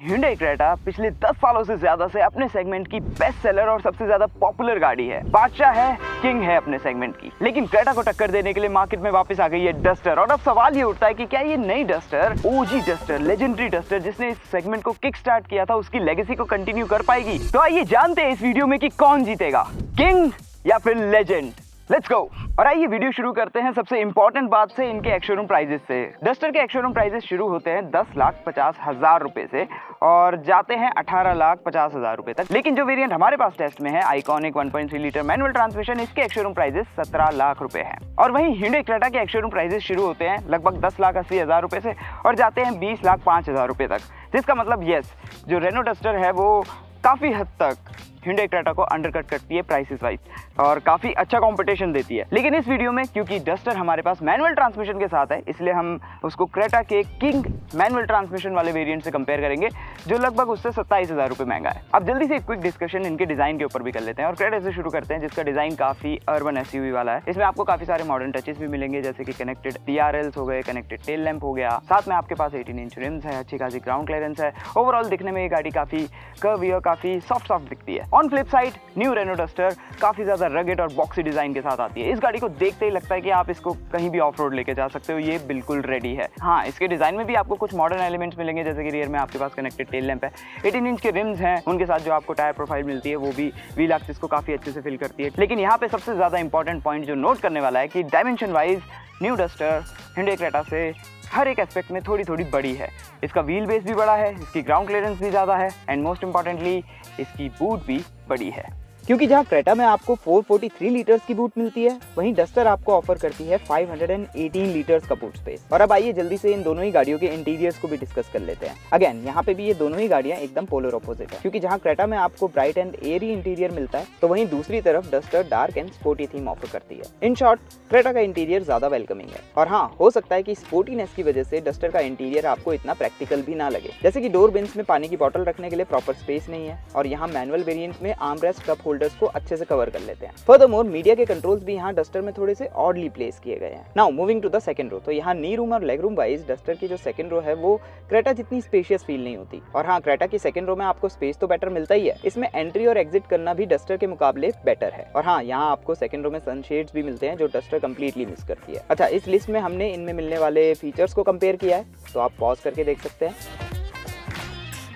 Hyundai Creta पिछले 10 सालों से ज्यादा से अपने सेगमेंट की बेस्ट सेलर और सबसे ज्यादा पॉपुलर गाड़ी है। बादशाह है, किंग है अपने सेगमेंट की। लेकिन क्रेटा को टक्कर देने के लिए मार्केट में वापस आ गई है डस्टर। और अब सवाल ये उठता है कि क्या ये नई डस्टर, ओजी डस्टर, लेजेंडरी डस्टर जिसने इस सेगमेंट को किक स्टार्ट किया था, उसकी लेगेसी को कंटिन्यू कर पाएगी? तो आइए जानते हैं इस वीडियो में कि कौन जीतेगा, किंग या फिर लेजेंड। Let's go. और आइए वीडियो शुरू करते हैं सबसे इंपॉर्टेंट बात से, इनके एक्स-शोरूम प्राइजेस से। डस्टर के एक्स-शोरूम प्राइजेस शुरू होते हैं 10,50,000 रुपए से और जाते हैं 18,50,000 रुपए तक। लेकिन जो वेरिएंट हमारे पास टेस्ट में है, आइकॉनिक 1.3 लीटर मैनुअल ट्रांसमिशन, इसके एक्स-शोरूम प्राइजेस 17 लाख रुपए हैं। और वहीं Hyundai क्रेटा के एक्स-शोरूम प्राइजेस शुरू होते हैं लगभग 10,80,000 रुपए से और जाते हैं 20,05,000 रुपए तक। जिसका मतलब यस, जो रेनो डस्टर है वो काफी हद तक Hyundai क्रेटा को अंडरकट करती है प्राइसेस वाइज और काफी अच्छा कंपटीशन देती है। लेकिन इस वीडियो में क्योंकि डस्टर हमारे पास मैनुअल ट्रांसमिशन के साथ है, इसलिए हम उसको क्रेटा के किंग मैनुअल ट्रांसमिशन वाले वेरिएंट से कंपेयर करेंगे, जो लगभग उससे 27,000 रुपए महंगा है। अब जल्दी से एक क्विक डिस्कशन इनके डिजाइन के ऊपर भी कर लेते हैं और क्रेटा से शुरू करते हैं, जिसका डिजाइन काफी अर्बन एसयूवी वाला है। इसमें आपको काफी सारे मॉडर्न टचेस भी मिलेंगे, जैसे कि कनेक्टेड DRLs हो गए, कनेक्टेड टेल लैंप हो गया, साथ में आपके पास 18 इंच रिम्स है, अच्छी खासी ग्राउंड क्लियरेंस है। ओवरऑल दिखने में ये गाड़ी काफी कर्वी और काफी सॉफ्ट दिखती है। On flip side new Renault Duster काफी ज्यादा रगेड और बॉक्सी डिजाइन के साथ आती है। इस गाड़ी को देखते ही लगता है कि आप इसको कहीं भी ऑफ रोड लेके जा सकते हो, ये बिल्कुल रेडी है। हाँ, इसके डिजाइन में भी आपको कुछ मॉडर्न एलिमेंट्स मिलेंगे, जैसे कि रियर में आपके पास कनेक्टेड टेल लैंप है, 18 इंच के रिम्स हैं, उनके साथ जो आपको टायर प्रोफाइल मिलती है वो भी व्हील एक्सिस को काफी अच्छे से फिल करती है। लेकिन यहाँ पे सबसे ज्यादा इंपॉर्टेंट पॉइंट जो नोट करने वाला है कि dimension wise new duster Hyundai Creta से हर एक एस्पेक्ट में थोड़ी थोड़ी बड़ी है। इसका व्हील बेस भी बड़ा है, इसकी ग्राउंड क्लियरेंस भी ज़्यादा है एंड मोस्ट इंपॉर्टेंटली इसकी बूट भी बड़ी है। क्योंकि जहां क्रेटा में आपको 443 लीटर्स की बूट मिलती है, वहीं डस्टर आपको ऑफर करती है 518 लीटर्स का बूट स्पेस। और अब आइए जल्दी से इन दोनों ही गाड़ियों के इंटीरियर्स को भी डिस्कस कर लेते हैं। अगेन यहाँ पे भी ये दोनों ही गाड़ियां एकदम पोलर ऑपोजिट है, क्योंकि जहां क्रेटा में आपको ब्राइट एंड एयरी इंटीरियर मिलता है, तो वहीं दूसरी तरफ duster dark and sporty theme offer करती है। इन शॉर्ट, क्रेटा का इंटीरियर ज्यादा वेलकमिंग है। और हाँ, हो सकता है कि स्पोर्टीनेस की वजह से डस्टर का इंटीरियर आपको इतना प्रैक्टिकल भी ना लगे, जैसे कि डोर बिन्स में पानी की बोतल रखने के लिए प्रॉपर स्पेस नहीं है और यहाँ मैनुअल वेरिएंट में आर्मरेस्ट कप होल्डर्स को अच्छे से कवर कर लेते हैं। फर्दरमोर, मीडिया के कंट्रोल्स भी यहाँ डस्टर में थोड़े से ऑडली प्लेस किए गए हैं। Now moving to the second row, तो यहाँ नी रूम और लेग रूम वाइज डस्टर की जो सेकंड रो है वो क्रेटा जितनी स्पेशियस फील नहीं होती। और हाँ, क्रेटा की सेकंड रो में आपको स्पेस तो बेटर मिलता ही है, इसमें एंट्री और एग्जिट करना भी डस्टर के मुकाबले बेटर है। और हाँ, यहाँ आपको सेकंड रो में सनशेड्स भी मिलते हैं, जो डस्टर कंप्लीटली मिस करती है। अच्छा, इस लिस्ट में हमने इनमें मिलने वाले फीचर्स को कंपेयर किया है, तो आप पॉज करके देख सकते हैं।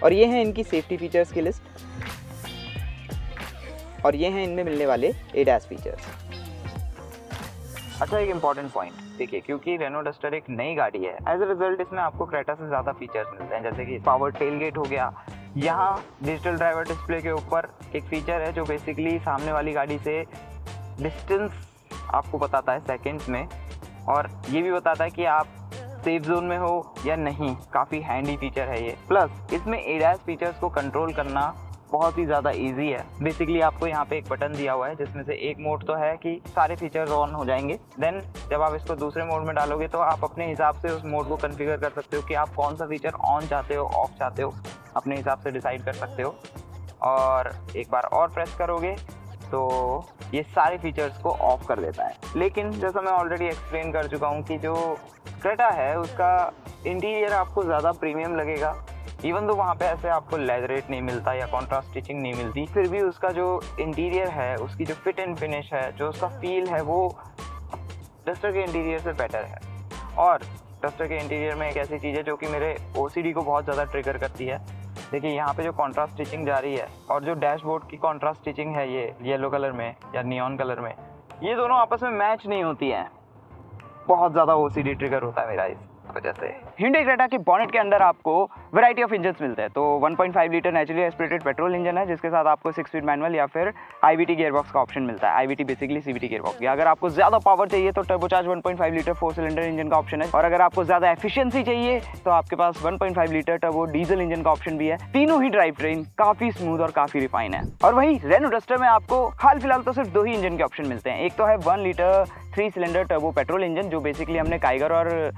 और ये है इनकी सेफ्टी फीचर्स की लिस्ट और ये हैं इनमें मिलने वाले ADAS फीचर्स। अच्छा, एक इंपॉर्टेंट पॉइंट देखिए, क्योंकि रेनो डस्टर एक नई गाड़ी है, एज अ रिजल्ट इसमें आपको क्रेटा से ज़्यादा फीचर्स मिलते हैं, जैसे कि पावर टेलगेट हो गया। यहाँ डिजिटल ड्राइवर डिस्प्ले के ऊपर एक फीचर है जो बेसिकली सामने वाली गाड़ी से डिस्टेंस आपको बताता है सेकेंड्स में, और ये भी बताता है कि आप सेफ जोन में हो या नहीं। काफ़ी हैंडी फीचर है ये। प्लस इसमें ADAS फीचर्स को कंट्रोल करना बहुत ही ज़्यादा इजी है। बेसिकली आपको यहाँ पे एक बटन दिया हुआ है, जिसमें से एक मोड तो है कि सारे फीचर्स ऑन हो जाएंगे, देन जब आप इसको दूसरे मोड में डालोगे तो आप अपने हिसाब से उस मोड को कॉन्फ़िगर कर सकते हो कि आप कौन सा फीचर ऑन चाहते हो, ऑफ चाहते हो, अपने हिसाब से डिसाइड कर सकते हो। और एक बार और प्रेस करोगे तो ये सारे फीचर्स को ऑफ कर देता है। लेकिन जैसा मैं ऑलरेडी एक्सप्लेन कर चुका हूँ कि जो क्रेटा है उसका इंटीरियर आपको ज़्यादा प्रीमियम लगेगा, इवन तो वहाँ पे ऐसे आपको लेदरेट नहीं मिलता या कॉन्ट्रास्ट स्टिचिंग नहीं मिलती, फिर भी उसका जो इंटीरियर है, उसकी जो फिट एंड फिनिश है, जो उसका फील है, वो डस्टर के इंटीरियर से बेटर है। और डस्टर के इंटीरियर में एक ऐसी चीज़ है जो कि मेरे OCD को बहुत ज़्यादा ट्रिगर करती है। देखिए, यहाँ पे जो कॉन्ट्रास्ट स्टिचिंग जा रही है और जो डैशबोर्ड की कॉन्ट्रास्ट स्टिचिंग है, ये येलो कलर में या नियॉन कलर में, ये दोनों आपस में मैच नहीं होती हैं। बहुत ज़्यादा OCD ट्रिगर होता है मेरा इस वजह से। Hyundai क्रेटा के बॉनेट के अंदर आपको वैरायटी ऑफ इंजन्स मिलते हैं। तो 1.5 litre naturally aspirated petrol engine है, जिसके साथ आपको 6 स्पीड मैनुअल या फिर IVT गियरबॉक्स का ऑप्शन मिलता है। IVT basically CVT gearbox. या अगर आपको ज्यादा पावर चाहिए तो टर्बोचार्ज 1.5 लीटर 4 सिलेंडर इंजन का ऑप्शन है, और अगर आपको ज्यादा एफिशिएंसी चाहिए तो आपके पास 1.5 लीटर टर्बो डीजल इंजन का ऑप्शन भी है। तीनों ही ड्राइव ट्रेन काफी स्मूथ और काफी रिफाइन है। और वहीं रेनो डस्टर में आपको हाल फिलहाल तो सिर्फ 2 ही इंजन के ऑप्शन मिलते हैं। एक तो है 1 litre 3 cylinder turbo petrol engine, जो बेसिकली हमने काइगर और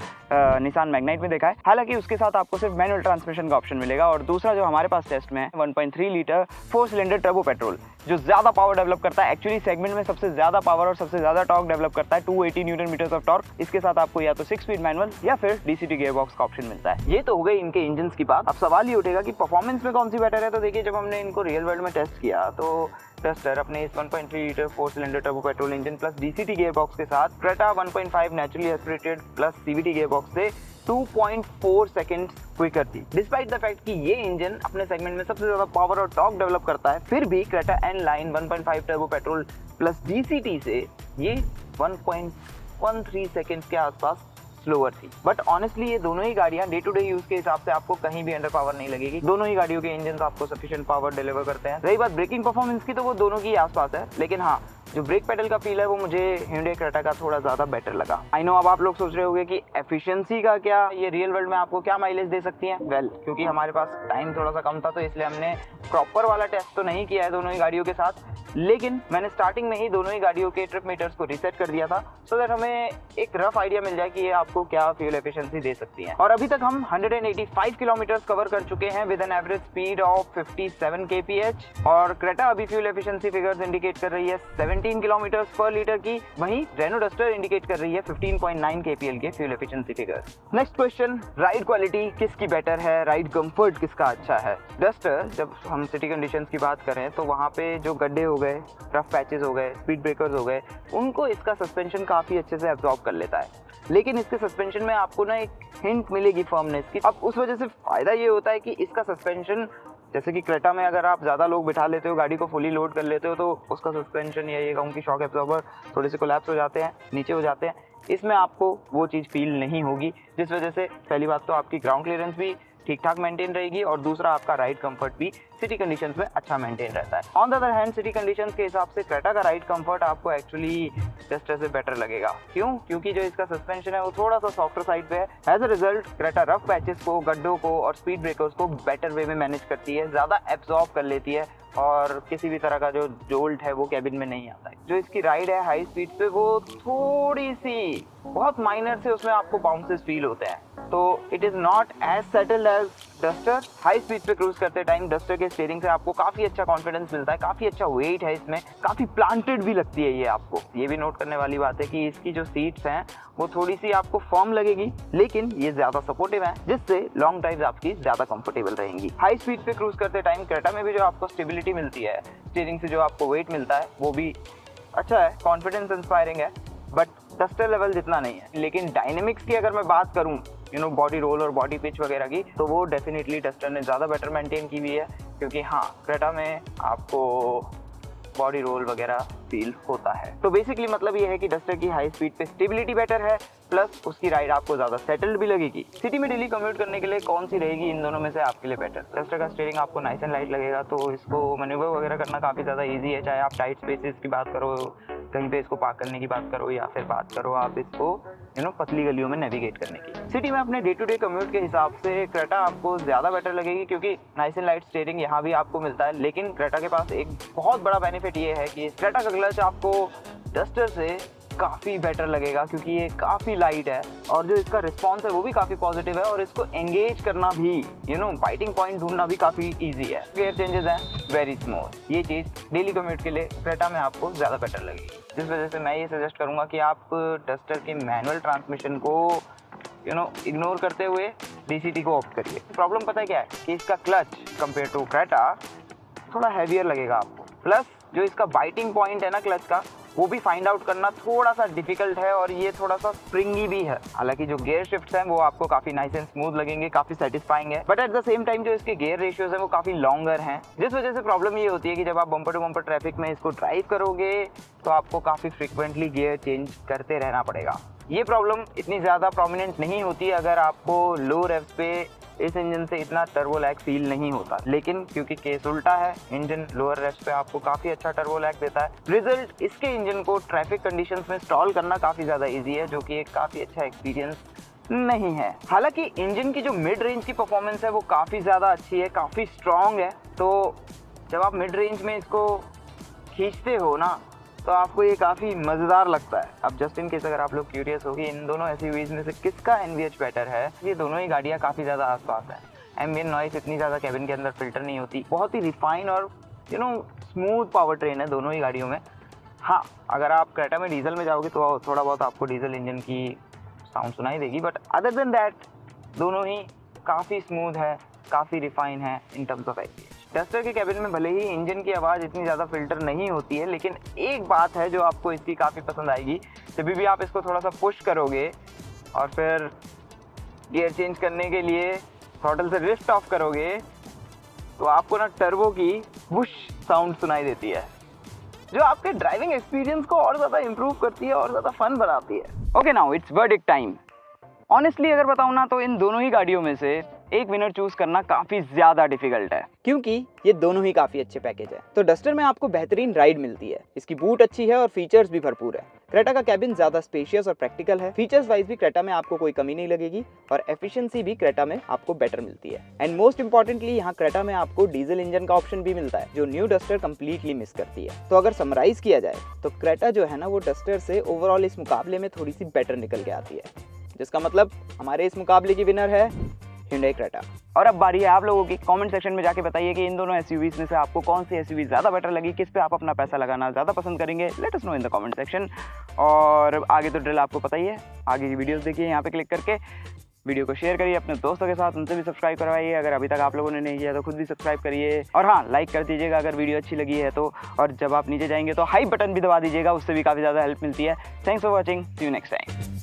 निसान मैग्नाइट में देखा है। हालांकि उसके साथ आपको सिर्फ मैनुअल ट्रांसमिशन ट्रांसमिशन का ऑप्शन मिलेगा। और दूसरा जो हमारे पास टेस्ट में है 1.3 लीटर 4 सिलेंडर टर्बो पेट्रोल, जो ज़्यादा पावर डेवलप करता है। एक्चुअली सेगमेंट में सबसे ज़्यादा पावर और सबसे ज़्यादा टॉर्क डेवलप करता है, 280 न्यूटन मीटर्स ऑफ टॉर्क। इसके साथ आपको या तो 6 स्पीड मैनुअल या फिर डीसीटी गियरबॉक्स का ऑप्शन मिलता है। ये तो हो गई इनके इंजन की बात। अब सवाल ये उठेगा कि परफॉर्मेंस में कौन सी बेटर है। तो देखिए, जब हमने इनको रियल वर्ल्ड में टेस्ट किया तो डस्टर अपने इस 1.3 litre 4 cylinder turbo petrol engine plus DCT gearbox के साथ Creta 1.5 naturally aspirated plus CVT gearbox से 2.4 सेकंड क्विकर थी। डिस्पाइट द फैक्ट कि ये इंजन अपने सेगमेंट में सबसे ज्यादा पावर और टॉर्क डेवलप करता है, फिर भी Creta N line 1.5 turbo petrol plus DCT से ये 1.13 सेकंड के आसपास स्लोअर थी। बट ऑनेस्टली ये दोनों ही गाड़ियां डे टू डे यूज के हिसाब से आपको कहीं भी अंडर पावर नहीं लगेगी। दोनों ही गाड़ियों के इंजन आपको सफिशिएंट पावर डिलीवर करते हैं। रही बात ब्रेकिंग परफॉर्मेंस की, तो वो दोनों की आसपास है, लेकिन हाँ, जो ब्रेक पेडल का फील है वो मुझे Hyundai Creta का थोड़ा ज़्यादा बेटर लगा। आई नो अब आप लोग सोच रहे होंगे कि एफिशिएंसी का क्या, ये रियल वर्ल्ड में आपको क्या माइलेज दे सकती है। वेल, क्योंकि हमारे पास टाइम थोड़ा सा कम था तो इसलिए हमने प्रॉपर वाला टेस्ट तो नहीं किया है दोनों ही गाड़ियों के साथ, लेकिन मैंने स्टार्टिंग में ही दोनों ही गाड़ियों के ट्रिप मीटर्स को रीसेट कर दिया था, सो दैट हमें एक रफ आइडिया मिल जाए कि ये आपको क्या फ्यूल एफिशिएंसी दे सकती है। और अभी तक हम 185 किलोमीटर कवर कर चुके हैं with an average speed of 57 kph। और क्रेटा अभी फ्यूल एफिशिएंसी फिगर्स इंडिकेट कर रही है 17 किलोमीटर पर लीटर की, वहीं रेनो डस्टर इंडिकेट कर रही है 15.9 kpl के fuel efficiency figures. Next question, ride quality किसकी बेटर है, राइड कंफर्ट किसका अच्छा है। डस्टर, जब हम सिटी कंडीशंस की बात करें तो वहाँ पे जो गड्ढे हो गए, रफ पैचेस हो गए, स्पीड ब्रेकर्स हो गए, उनको इसका सस्पेंशन काफी अच्छे से एब्जॉर्ब कर लेता है। लेकिन इसके सस्पेंशन में आपको ना एक हिंट मिलेगी फर्मनेस की। अब उस वजह से फायदा ये होता है कि इसका सस्पेंशन, जैसे कि क्रेटा में अगर आप ज़्यादा लोग बिठा लेते हो, गाड़ी को फुली लोड कर लेते हो, तो उसका सस्पेंशन या ये कहूँ कि शॉक एब्जॉर्बर थोड़े से कोलैप्स हो जाते हैं, नीचे हो जाते हैं। इसमें आपको वो चीज़ फील नहीं होगी, जिस वजह से पहली बात तो आपकी ग्राउंड क्लियरेंस भी ठीक ठाक मेंटेन रहेगी और दूसरा आपका राइड कंफर्ट भी सिटी कंडीशंस में अच्छा मेंटेन रहता है। On the other hand, city conditions के हिसाब से क्रेटा का राइड कंफर्ट आपको एक्चुअली डस्टर से बेटर लगेगा। क्यों? क्योंकि जो इसका सस्पेंशन है वो थोड़ा सा सॉफ्टर साइड पे है। As a result Creta rough patches को, गड्ढों को और स्पीड ब्रेकर्स को बेटर वे में मैनेज करती है, ज़्यादा एब्जॉर्ब कर लेती है और किसी भी तरह का जो जोल्ट है वो कैबिन में नहीं आता है। जो इसकी राइड है हाई स्पीड पे, वो थोड़ी सी बहुत माइनर से उसमें आपको बाउंसेस फील होते हैं, तो it is not as settled as Duster. High speed पे क्रूज करते टाइम डस्टर के स्टीयरिंग से आपको काफ़ी अच्छा कॉन्फिडेंस मिलता है, काफ़ी अच्छा वेट है इसमें, काफ़ी प्लांटेड भी लगती है ये आपको। ये भी नोट करने वाली बात है कि इसकी जो सीट्स हैं वो थोड़ी सी आपको फर्म लगेगी, लेकिन ये ज़्यादा सपोर्टिव है, जिससे लॉन्ग ड्राइव्स आपकी ज़्यादा कंफर्टेबल रहेंगी। हाई स्पीड पे क्रूज करते टाइम क्रेटा में भी जो आपको स्टेबिलिटी मिलती है, स्टीयरिंग से जो आपको वेट मिलता है, वो भी अच्छा है, कॉन्फिडेंस इंस्पायरिंग है, बट डस्टर लेवल जितना नहीं है। लेकिन डायनेमिक्स की अगर मैं बात करूं, बॉडी रोल और बॉडी पिच वगैरह की, तो वो डेफिनेटली डस्टर ने ज़्यादा बेटर मेंटेन की हुई है, क्योंकि हाँ, क्रेटा में आपको बॉडी रोल वगैरह फील होता है। तो बेसिकली मतलब ये है कि डस्टर की हाई स्पीड पे स्टेबिलिटी बेटर है, प्लस उसकी राइड आपको ज़्यादा सेटल्ड भी लगेगी। सिटी में डेली कम्यूट करने के लिए कौन सी रहेगी इन दोनों में से आपके लिए बेटर? डस्टर का स्टीयरिंग आपको नाइस एंड लाइट लगेगा, तो इसको मैन्यूवर वगैरह करना काफ़ी ज़्यादा ईजी है, चाहे आप टाइट स्पेसेस की बात करो, कहीं पे इसको पार्क करने की बात करो, या फिर बात करो आप इसको पतली गलियों में नेविगेट करने की। सिटी में अपने डे टू डे कम्यूट के हिसाब से क्रेटा आपको ज़्यादा बेटर लगेगी, क्योंकि नाइस एंड लाइट स्टीयरिंग यहाँ भी आपको मिलता है। लेकिन क्रेटा के पास एक बहुत बड़ा बेनिफिट ये है कि क्रेटा का क्लच आपको डस्टर से काफ़ी बेटर लगेगा, क्योंकि ये काफ़ी लाइट है और जो इसका रिस्पॉन्स है वो भी काफ़ी पॉजिटिव है, और इसको एंगेज करना भी, बाइटिंग पॉइंट ढूंढना भी काफ़ी इजी है। गियर चेंजेस हैं वेरी स्मूथ। ये चीज़ डेली कम्यूट के लिए क्रेटा में आपको ज़्यादा बेटर लगेगी, जिस वजह से मैं ये सजेस्ट करूँगा कि आप डस्टर के मैनुअल ट्रांसमिशन को इग्नोर करते हुए डीसीटी को ऑप्ट करिए। प्रॉब्लम पता है क्या है कि इसका क्लच कंपेयर टू क्रेटा थोड़ा हैवियर लगेगा आपको, प्लस जो इसका बाइटिंग पॉइंट है ना क्लच का, वो भी फाइंड आउट करना थोड़ा सा डिफिकल्ट है, और ये थोड़ा सा स्प्रिंगी भी है। हालांकि जो गियर शिफ्ट्स हैं वो आपको काफी नाइस एंड स्मूथ लगेंगे, काफी सेटिस्फाइंग है, but at the same time जो इसके गियर रेशियोज हैं वो काफी लॉन्गर हैं, जिस वजह से प्रॉब्लम ये होती है कि जब आप बम्पर टू बम्पर ट्रैफिक में इसको ड्राइव करोगे तो आपको काफी फ्रिक्वेंटली गियर चेंज करते रहना पड़ेगा। ये प्रॉब्लम इतनी ज़्यादा प्रोमिनेंट नहीं होती अगर आपको लो रेव्स पे इस इंजन से इतना टर्बो लैग फील नहीं होता, लेकिन क्योंकि केस उल्टा है, इंजन लोअर रेव्स पे आपको काफ़ी अच्छा टर्बो लैग देता है। रिजल्ट, इसके इंजन को ट्रैफिक कंडीशंस में स्टॉल करना काफ़ी ज़्यादा इजी है, जो कि एक काफ़ी अच्छा एक्सपीरियंस नहीं है। हालांकि इंजन की जो मिड रेंज की परफॉर्मेंस है वो काफ़ी ज़्यादा अच्छी है, काफ़ी स्ट्रॉन्ग है, तो जब आप मिड रेंज में इसको खींचते हो ना तो आपको ये काफ़ी मज़ेदार लगता है। अब जस्ट इन केस अगर आप लोग क्यूरियस हो कि इन दोनों एसयूवीज में से किसका एनवीएच बेटर है, ये दोनों ही गाड़ियाँ काफ़ी ज़्यादा आसपास हैं। एम्बिएंट नॉइस इतनी ज़्यादा कैबिन के अंदर फिल्टर नहीं होती, बहुत ही रिफाइन और स्मूथ पावर ट्रेन है दोनों ही गाड़ियों में। हाँ, अगर आप क्रेटा में डीजल में जाओगे तो थोड़ा बहुत आपको डीजल इंजन की साउंड सुनाई देगी, बट अदर देन दैट दोनों ही काफ़ी स्मूथ है, काफ़ी रिफाइन है in terms of average. Duster के कैबिन में भले ही इंजन की आवाज़ इतनी ज़्यादा फिल्टर नहीं होती है, लेकिन एक बात है जो आपको इसकी काफ़ी पसंद आएगी। जब भी आप इसको थोड़ा सा पुश करोगे और फिर गियर चेंज करने के लिए थ्रॉटल से लिफ्ट ऑफ करोगे तो आपको ना टर्बो की वुश साउंड सुनाई देती है, जो आपके ड्राइविंग एक्सपीरियंस को और ज़्यादा इंप्रूव करती है और ज़्यादा फन बनाती है। Okay, now it's verdict time. Honestly अगर बताऊँ ना तो इन दोनों ही गाड़ियों में से एक विनर चूज करना काफ़ी ज़्यादा डिफिकल्ट है, क्योंकि ये दोनों ही काफ़ी अच्छे पैकेज है। तो डस्टर में आपको बेहतरीन राइड मिलती है, इसकी बूट अच्छी है और फीचर्स भी भरपूर है। क्रेटा का कैबिन ज़्यादा स्पेशियस और प्रैक्टिकल है। फीचर्स वाइज भी क्रेटा में आपको कोई कमी नहीं लगेगी और एफिशिएंसी भी क्रेटा में आपको बेटर मिलती है। एंड मोस्ट इंपॉर्टेंटली यहाँ क्रेटा में आपको डीजल इंजन का ऑप्शन भी मिलता है, जो न्यू डस्टर कंप्लीटली मिस करती है। तो अगर समराइज किया जाए तो क्रेटा जो है ना वो डस्टर से ओवरऑल इस मुकाबले में थोड़ी सी बेटर निकल के आती है, जिसका मतलब हमारे इस मुकाबले की विनर है Hyundai Creta। और अब बारी है आप लोगों की। कमेंट सेक्शन में जाके बताइए कि इन दोनों एसयूवीज में से आपको कौन सी एसयूवी ज़्यादा बेटर लगी, किस पे आप अपना पैसा लगाना ज़्यादा पसंद करेंगे। Let us know in the comment section. और आगे तो ड्रिल आपको पता ही है, आगे की वीडियोस देखिए यहाँ पे क्लिक करके, वीडियो को शेयर करिए अपने दोस्तों के साथ, उनसे भी सब्सक्राइब करवाइए अगर अभी तक आप लोगों ने नहीं किया तो खुद भी सब्सक्राइब करिए। और हाँ, लाइक कर दीजिएगा अगर वीडियो अच्छी लगी है तो, और जब आप नीचे जाएंगे तो हाई बटन भी दबा दीजिएगा, उससे भी काफ़ी ज़्यादा हेल्प मिलती है। Thanks for watching, see you next time.